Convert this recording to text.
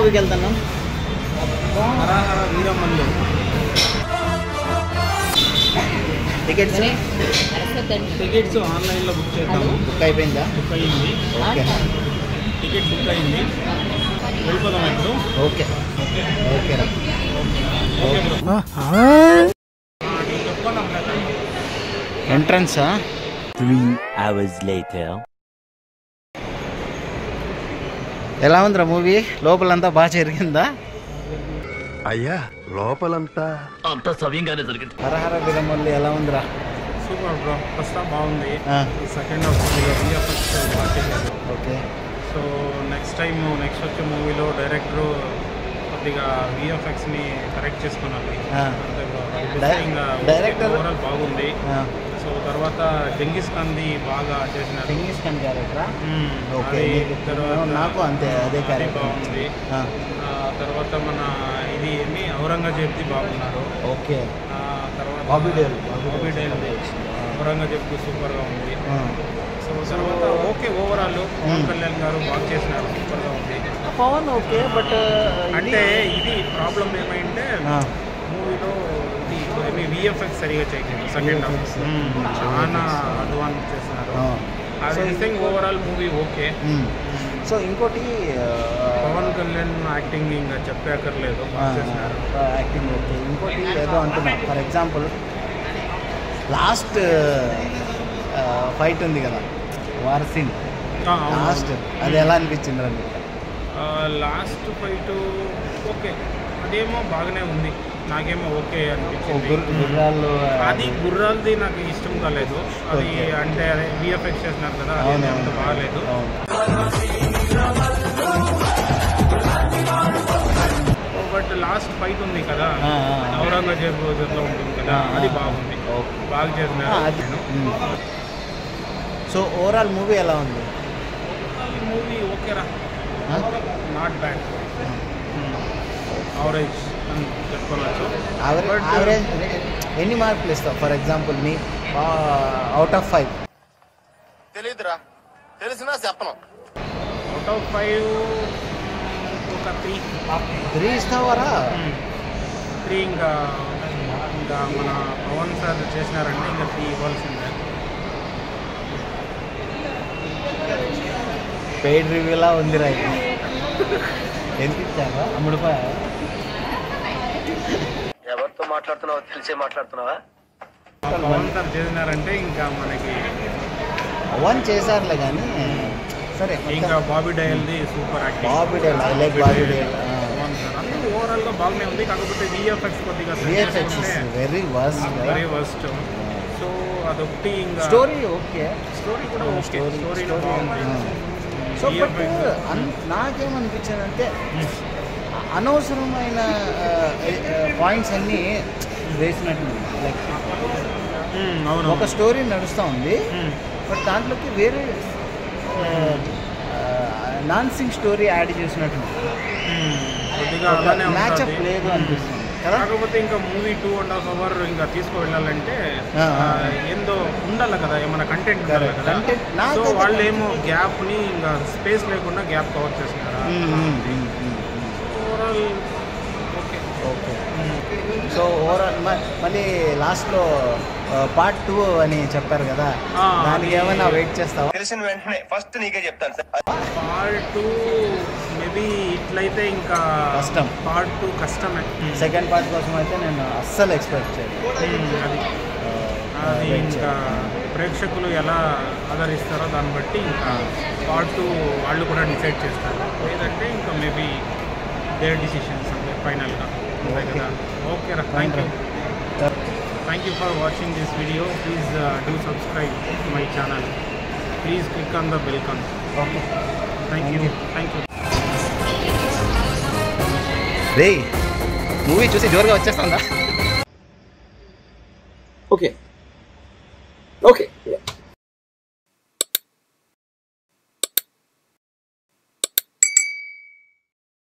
మూవీకి వెళ్తున్నాం. హరహర వీరమల్లు. టికెట్స్ ఆన్లైన్లో బుక్ చేద్దాము. బుక్ అయిపోయిందా? బుక్ అయ్యింది. ఓకే, టికెట్ బుక్ అయింది. వెళ్ళిపోదాం ఇప్పుడు. ఓకే ఓకే రా. ఎంట్రన్సా? 3 hours later. ఎలా ఉందిరా మూవీ? లోపలంతా బాగా జరిగిందా? అయ్యా లోపలంతా అంతా సవ్యంగానే జరిగింది. హరహర వీరమల్లి ఎలా ఉందిరా? Super bro. ఫస్ట్ హాఫ్ బాగుంది. సెకండ్ హాఫ్ కొద్దిగా ఓకే. సో నెక్స్ట్ వచ్చే మూవీలో డైరెక్టర్ కొద్దిగా విఎఫ్ఎక్స్ని కరెక్ట్ చేసుకున్నాను. డైరెక్టర్ ఓవరాల్ బాగుంది. సో తర్వాత జంగీస్ ఖాన్ది బాగా చేసినారు. జంగీస్ ఖాన్ క్యారెక్టరా? ఓకే. నాకు అంతే, అదే క్యారెక్టర్ బాగుంది. తర్వాత మన ఇది ఏమి ఔరంగజేబ్ది బాగున్నారు. ఓకే. తర్వాత బాబీ డేల్ ఔరంగజేబ్ది సూపర్గా ఉంది. సో తర్వాత ఓకే, ఓవరాల్ పవన్ కళ్యాణ్ గారు బాగా చేసినారు, సూపర్గా ఉంది. పవన్ ఓకే, బట్ అంటే ఇది ప్రాబ్లం ఏమైంటే మూవీలో ఇది విఎఫ్ఎక్స్ సరిగా చేయలేదు. సెకండ్ హాఫ్ చాలా అడ్వాన్స్ చేస్తున్నారు. అది ఓవరాల్ మూవీ ఓకే. సో ఇంకోటి పవన్ కళ్యాణ్ యాక్టింగ్ ఇంకా చెప్పక్కర్లేదు, యాక్టింగ్ ఓకే. ఇంకోటి ఏదో అంటున్నా, ఫర్ ఎగ్జాంపుల్ లాస్ట్ ఫైట్ ఉంది కదా, వార్ సీన్ లాస్ట్, అది ఎలా అనిపించింది రా? లాస్ట్ ఫైట్ ఓకే, అదేమో బాగానే ఉంది, నాకేమో ఓకే అనిపించింది. గుర్రాలు, అది గుర్రాలది నాకు ఇష్టం కాలేదు. అది అంటే అదే విఎఫ్ఎక్స్ చేసినారు కదా, అది అంత బాగాలేదు. బట్ లాస్ట్ ఫైట్ ఉంది కదా, ఔరంగజేబ్ లో ఉంటుంది కదా, అది బాగుంది, బాగా చేసినారు. సో ఓవరాల్ మూవీ ఎలా ఉంది? ఈ మూవీ ఓకేరా, నాట్ బ్యాడ్, యావరేజ్ అని చెప్పుకోవచ్చు. యావరేజ్. ఎన్ని మార్కులు ఇస్తావు ఫర్ ఎగ్జాంపుల్ నీ అవుట్ ఆఫ్ 5? తెలియదురా, తెలిసినా చెప్పను. అవుట్ ఆఫ్ 5 ఒక 3 ఇస్తావారా? 3 ఇంకా మన పవన్ సార్ చేసినారంటే ఇంకా 3 ఇవ్వాల్సిందే. పెయిడ్ రివ్యూలా ఉందిరా ఇది. ఎంత ఇచ్చారా? అమ్ముడుపా? ఎవరితో మాట్లాడుతున్నావో తెలిసే మాట్లాడుతున్నావా? పవన్ సార్ చేసినారంటే ఇంకా మనకి పవన్ చేశారులే కానీ సరే. ఇంకా బాబీ డయల్ది super acting. Bobby Deol, I like Bobby Deol. అందరూ ఓవరాల్గా బాగానే ఉంది, కాకపోతే విఎఫ్ఎక్స్ కొద్దిగా వెరీ వర్స్ట్. సో అదొకటి. ఇంకా స్టోరీ ఓకే, స్టోరీ కూడా ఓకే, స్టోరీ బాగుంది. సో బట్ నాకేమనిపించింది అంటే అనవసరమైన పాయింట్స్ అన్నీ వేసినట్టు. లైక్ ఒక స్టోరీ నడుస్తూ ఉంది, బట్ దాంట్లోకి వేరే నాన్సింగ్ స్టోరీ యాడ్ చేసినట్టు, మ్యాచ్అప్ లేదు అనిపిస్తుంది. కాకపోతే ఇంకా మూవీ 2.5 hours ఇంకా తీసుకువెళ్ళాలంటే ఏందో ఉండాలి కదా, ఏమైనా కంటెంట్ ఉండాలి కదా. సో వాళ్ళు ఏమో గ్యాప్ని ఇంకా స్పేస్ లేకుండా గ్యాప్ కవర్ చేస్తున్నారు. Overall okay. సో ఓవరాల్ మళ్ళీ లాస్ట్లో పార్ట్ 2 అని చెప్పారు కదా, దానికి ఏమైనా వెయిట్ చేస్తావా? తెలిసిన వెంటనే ఫస్ట్ నీకే చెప్తాను సార్. పార్ట్ 2 మేబీ ఇట్లయితే ఇంకా కష్టం. పార్ట్ 2 కష్టమే. సెకండ్ పార్ట్ కోసం అయితే నేను అస్సలు ఎక్స్పెక్ట్ చేయను. అది ఇంకా ప్రేక్షకులు ఎలా ఆదరిస్తారో దాన్ని బట్టి ఇంకా పార్ట్ 2 వాళ్ళు కూడా డిసైడ్ చేస్తారు. లేదంటే ఇంకా మేబీ దేర్ డిసిషన్స్ అంటే ఫైనల్గా ఉంటాయి కదా. ఓకే రా, thank you for watching this video. Please do subscribe to my channel. Please click on the bell icon. Okay, thank you. Ray movie చూసి జోరుగా వచ్చేస్తుందా? ఓకే.